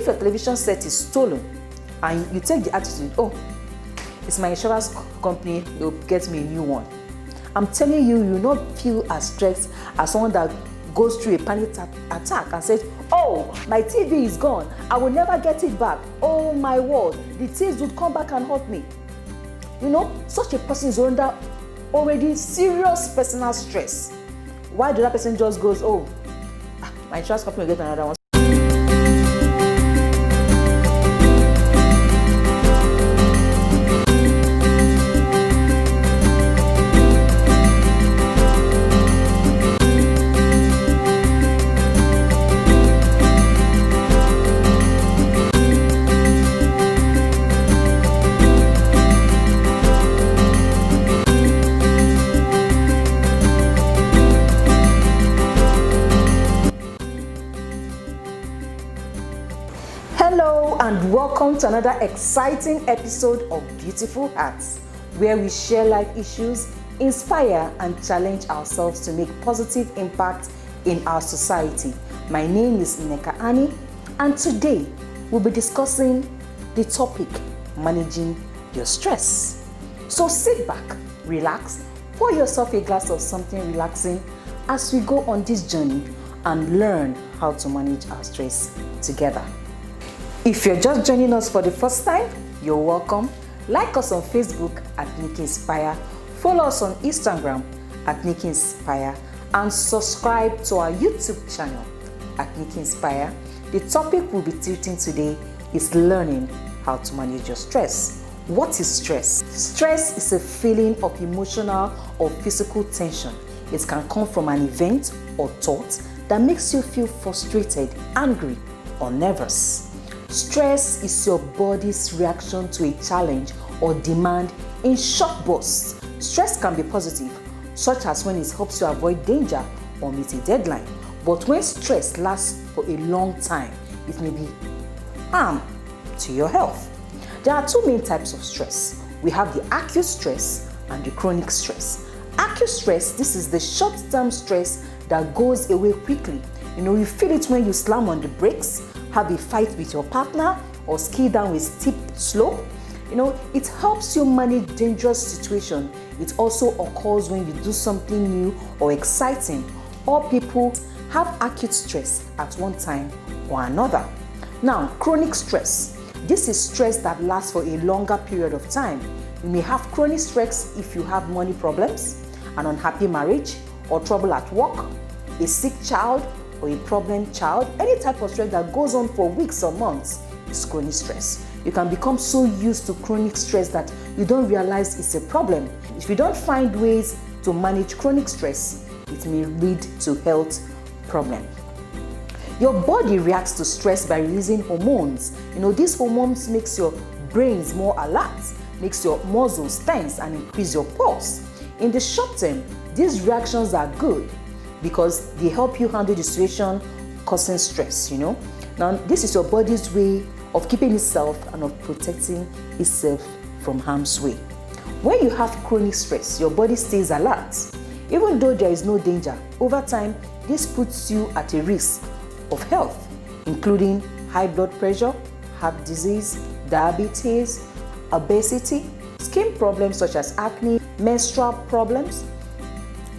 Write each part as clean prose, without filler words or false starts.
if your television set is stolen and you take the attitude, oh, it's my insurance company, they'll get me a new one, I'm telling you, you will not feel as stressed as someone that goes through a panic attack and says, oh, my TV is gone, I will never get it back. Oh my word, the thieves would come back and hurt me. You know, such a person is under already serious personal stress. Why the other person just goes, oh, my insurance company will get another one. Hello and welcome to another exciting episode of Beautiful Hearts, where we share life issues, inspire and challenge ourselves to make positive impact in our society. My name is Nneka Annie, and today we'll be discussing the topic, managing your stress. So sit back, relax, pour yourself a glass of something relaxing as we go on this journey and learn how to manage our stress together. If you're just joining us for the first time, you're welcome. Like us on Facebook at Nikki Inspire, follow us on Instagram at Nikki Inspire, and subscribe to our YouTube channel at Nikki Inspire. The topic we'll be treating today is learning how to manage your stress. What is stress? Stress is a feeling of emotional or physical tension. It can come from an event or thought that makes you feel frustrated, angry, or nervous. Stress is your body's reaction to a challenge or demand in short bursts. Stress can be positive, such as when it helps you avoid danger or meet a deadline. But when stress lasts for a long time, it may be harm to your health. There are two main types of stress. We have the acute stress and the chronic stress. Acute stress, this is the short-term stress that goes away quickly. You feel it when you slam on the brakes, have a fight with your partner, or ski down a steep slope. It helps you manage dangerous situations. It also occurs when you do something new or exciting. All people have acute stress at one time or another. Now, chronic stress. This is stress that lasts for a longer period of time. You may have chronic stress if you have money problems, an unhappy marriage, or trouble at work, a sick child, or a problem child. Any type of stress that goes on for weeks or months is chronic stress. You can become so used to chronic stress that you don't realize it's a problem. If you don't find ways to manage chronic stress, it may lead to health problems. Your body reacts to stress by releasing hormones. These hormones makes your brains more alert, makes your muscles tense and increase your pulse. In the short term, these reactions are good because they help you handle the situation causing stress, Now, this is your body's way of keeping itself and of protecting itself from harm's way. When you have chronic stress, your body stays alert. Even though there is no danger, over time, this puts you at a risk of health, including high blood pressure, heart disease, diabetes, obesity, skin problems such as acne, menstrual problems.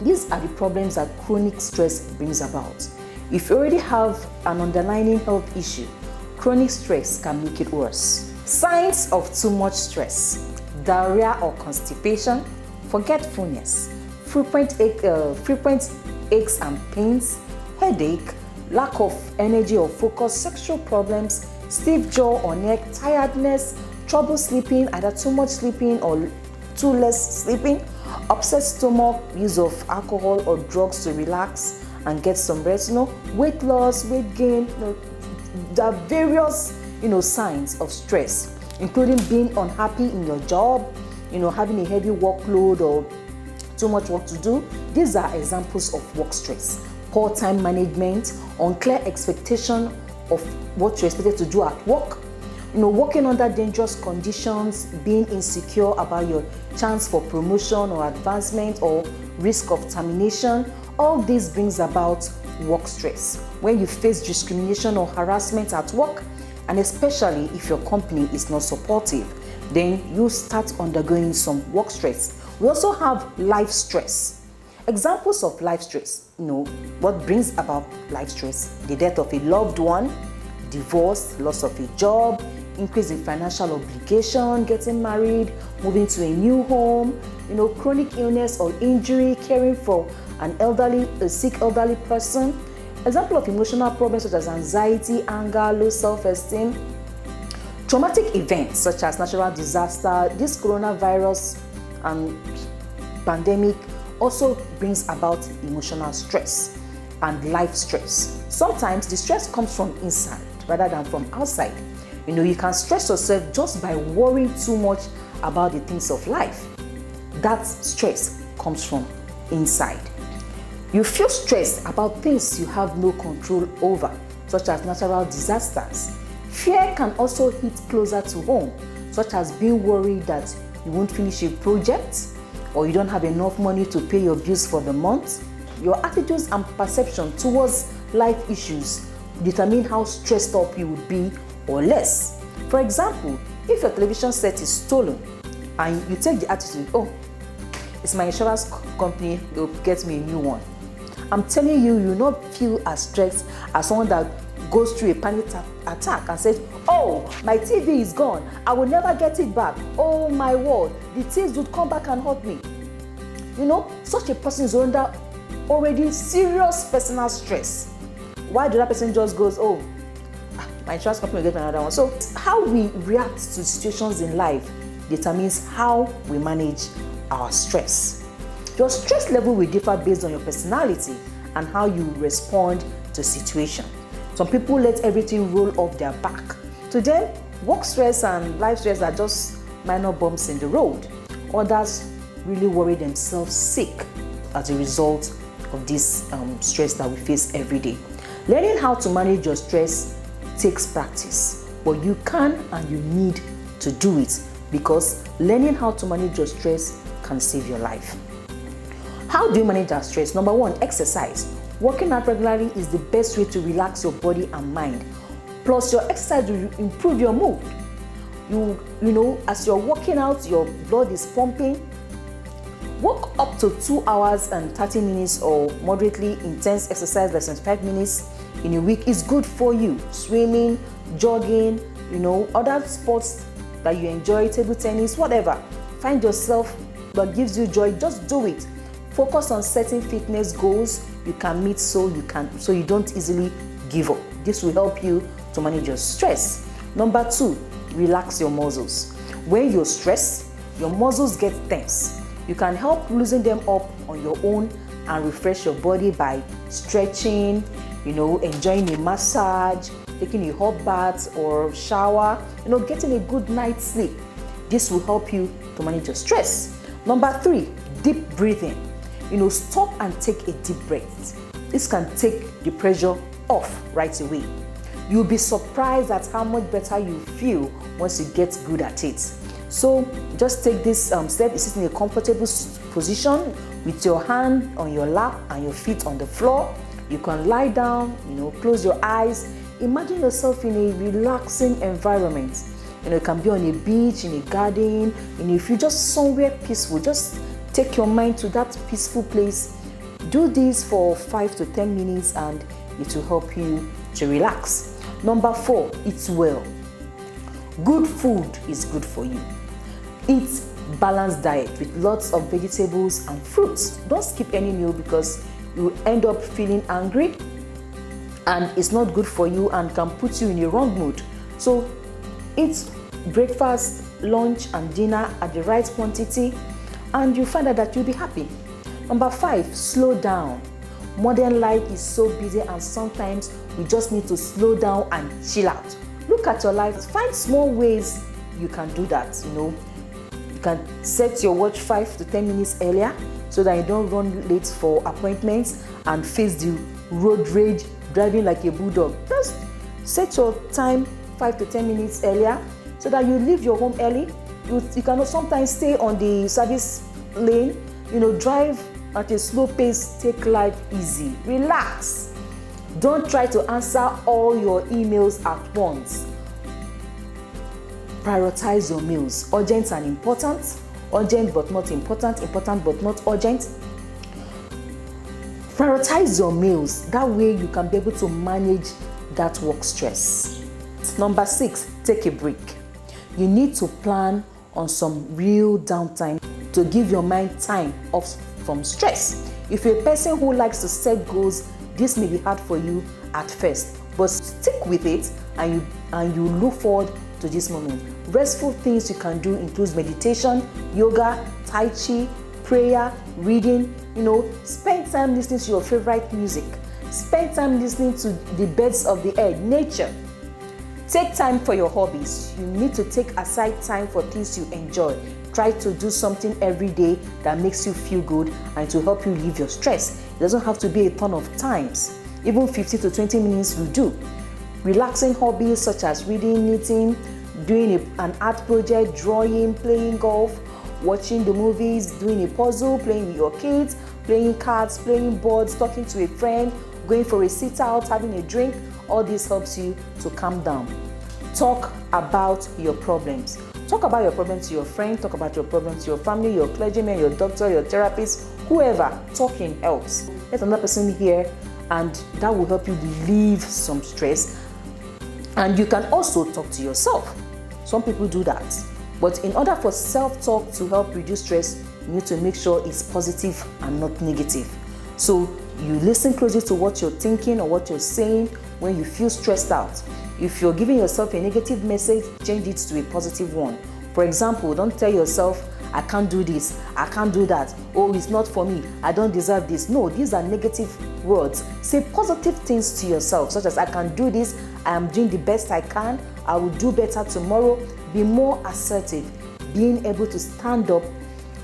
These are the problems that chronic stress brings about. If you already have an underlying health issue, chronic stress can make it worse. Signs of too much stress: diarrhea or constipation, forgetfulness, frequent aches and pains, headache, lack of energy or focus, sexual problems, stiff jaw or neck, tiredness, trouble sleeping, either too much sleeping or too less sleeping, upset stomach, use of alcohol or drugs to relax and get some rest, weight loss, weight gain. There are various, signs of stress, including being unhappy in your job, having a heavy workload or too much work to do. These are examples of work stress. Poor time management, unclear expectation of what you're expected to do at work, working under dangerous conditions, being insecure about your chance for promotion or advancement or risk of termination. All this brings about work stress. When you face discrimination or harassment at work, And especially if your company is not supportive, then you start undergoing some work stress. We also have life stress. Examples of life stress, what brings about life stress? The death of a loved one, divorce, loss of a job, increase in financial obligation, getting married, moving to a new home, chronic illness or injury, caring for a sick elderly person. Example of emotional problems such as anxiety, anger, low self-esteem. Traumatic events such as natural disaster, this coronavirus and pandemic also brings about emotional stress and life stress. Sometimes the stress comes from inside rather than from outside. You can stress yourself just by worrying too much about the things of life. That stress comes from inside. You feel stressed about things you have no control over, such as natural disasters. Fear can also hit closer to home, such as being worried that you won't finish a project or you don't have enough money to pay your bills for the month. Your attitudes and perception towards life issues determine how stressed up you would be or less. For example, if your television set is stolen and you take the attitude, it's my insurance company, they'll get me a new one. I'm telling you, you will not feel as stressed as someone that goes through a panic attack and says, my TV is gone, I will never get it back. Oh my word, the thieves would come back and hurt me. Such a person is under already serious personal stress. Why the other person just goes, my insurance company will get me another one. So how we react to situations in life determines how we manage our stress. Your stress level will differ based on your personality and how you respond to situation. Some people let everything roll off their back. To them, work stress and life stress are just minor bumps in the road. Others really worry themselves sick as a result of this stress that we face every day. Learning how to manage your stress takes practice, but you can and you need to do it, because learning how to manage your stress can save your life. How do you manage our stress? Number one, exercise. Working out regularly is the best way to relax your body and mind. Plus, your exercise will improve your mood. As you're working out, your blood is pumping. Walk up to 2 hours and 30 minutes or moderately intense exercise less than 5 minutes in a week is good for you. Swimming, jogging, other sports that you enjoy, table tennis, whatever. Find yourself what gives you joy, just do it. Focus on setting fitness goals you can meet so you don't easily give up. This will help you to manage your stress. Number two, relax your muscles. When you're stressed, your muscles get tense. You can help loosen them up on your own and refresh your body by stretching, enjoying a massage, taking a hot bath or shower, getting a good night's sleep. This will help you to manage your stress. Number three, deep breathing. Stop and take a deep breath. This can take the pressure off right away. You'll be surprised at how much better you feel once you get good at it. So just take this step. You sit in a comfortable position with your hand on your lap and your feet on the floor. You can lie down, close your eyes. Imagine yourself in a relaxing environment. It can be on a beach, in a garden, if you're just somewhere peaceful, just take your mind to that peaceful place. Do this for 5 to 10 minutes and it will help you to relax. Number four, eat well. Good food is good for you. Eat balanced diet with lots of vegetables and fruits. Don't skip any meal because you end up feeling angry and it's not good for you and can put you in a wrong mood. So eat breakfast, lunch and dinner at the right quantity and you find out that you'll be happy. Number five, slow down. Modern life is so busy and sometimes we just need to slow down and chill out. Look at your life. Find small ways you can do that. You can set your watch 5 to 10 minutes earlier so that you don't run late for appointments and face the road rage driving like a bulldog. Just set your time 5 to 10 minutes earlier so that you leave your home early. You can sometimes stay on the service lane, drive at a slow pace, take life easy, relax. Don't try to answer all your emails at once. Prioritize your meals. Urgent and important, urgent but not important, important but not urgent. Prioritize your meals. That way you can be able to manage that work stress. Number 6, take a break. You need to plan on some real downtime to give your mind time off from stress. If you're a person who likes to set goals, this may be hard for you at first, but stick with it and you look forward to this moment. Restful things you can do includes meditation, yoga, tai chi, prayer, reading. Spend time listening to your favorite music. Spend time listening to the birds of the air, nature. Take time for your hobbies. You need to take aside time for things you enjoy. Try to do something every day that makes you feel good and to help you relieve your stress. It doesn't have to be a ton of times. Even 15 to 20 minutes will do. Relaxing hobbies such as reading, knitting, doing an art project, drawing, playing golf, watching the movies, doing a puzzle, playing with your kids, playing cards, playing boards, talking to a friend, going for a sit out, having a drink. All this helps you to calm down. Talk about your problems. Talk about your problems to your friend, talk about your problems to your family, your clergyman, your doctor, your therapist, whoever. Talking helps. Let another person hear, and that will help you relieve some stress. And you can also talk to yourself. Some people do that. But in order for self-talk to help reduce stress, you need to make sure it's positive and not negative. So you listen closely to what you're thinking or what you're saying when you feel stressed out. If you're giving yourself a negative message, change it to a positive one. For example, don't tell yourself, I can't do this, I can't do that, oh, it's not for me, I don't deserve this. No, these are negative words. Say positive things to yourself, such as I can do this, I am doing the best I can, I will do better tomorrow. Be more assertive, being able to stand up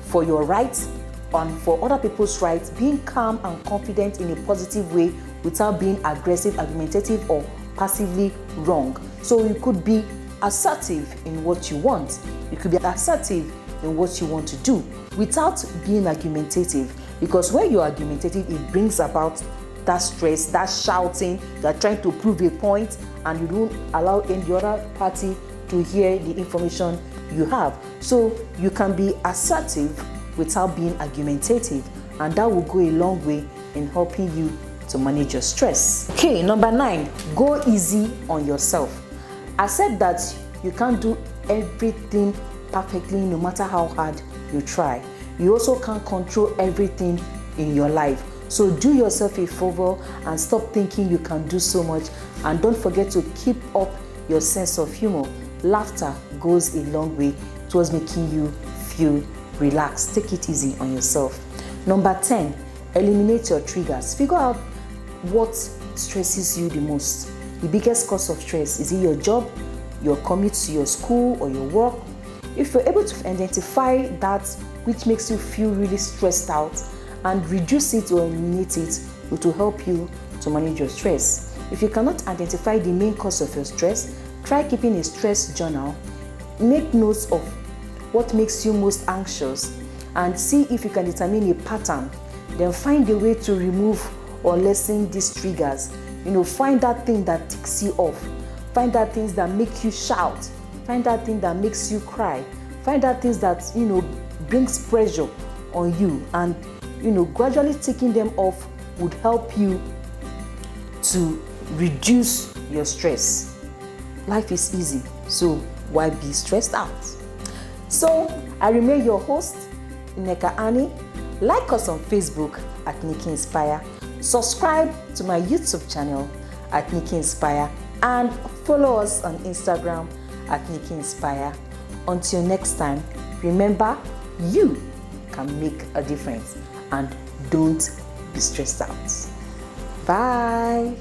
for your rights and for other people's rights, being calm and confident in a positive way without being aggressive, argumentative, or passively wrong. So you could be assertive in what you want. You could be assertive in what you want to do without being argumentative, because when you're argumentative, it brings about that stress, that shouting, that trying to prove a point, and you don't allow any other party to hear the information you have. So you can be assertive without being argumentative, and that will go a long way in helping you to manage your stress. Okay, number 9, go easy on yourself. Accept that you can't do everything perfectly no matter how hard you try. You also can't control everything in your life. So do yourself a favor and stop thinking you can do so much, and don't forget to keep up your sense of humor. Laughter goes a long way towards making you feel relaxed. Take it easy on yourself. Number 10, eliminate your triggers. Figure out what stresses you the most. The biggest cause of stress, is it your job, your commute to your school, or your work? If you're able to identify that which makes you feel really stressed out and reduce it or eliminate it, it will help you to manage your stress. If you cannot identify the main cause of your stress, try keeping a stress journal. Make notes of what makes you most anxious and see if you can determine a pattern. Then find a way to remove or lessen these triggers. Find that thing that ticks you off. Find that things that make you shout. Find that thing that makes you cry. Find that things that, brings pressure on you. And, gradually taking them off would help you to reduce your stress. Life is easy, so why be stressed out? So, I remain your host, Nneka Annie. Like us on Facebook at Nikki Inspire. Subscribe to my YouTube channel at Nikki Inspire, and follow us on Instagram at Nikki Inspire. Until next time, remember, you can make a difference, and don't be stressed out. Bye.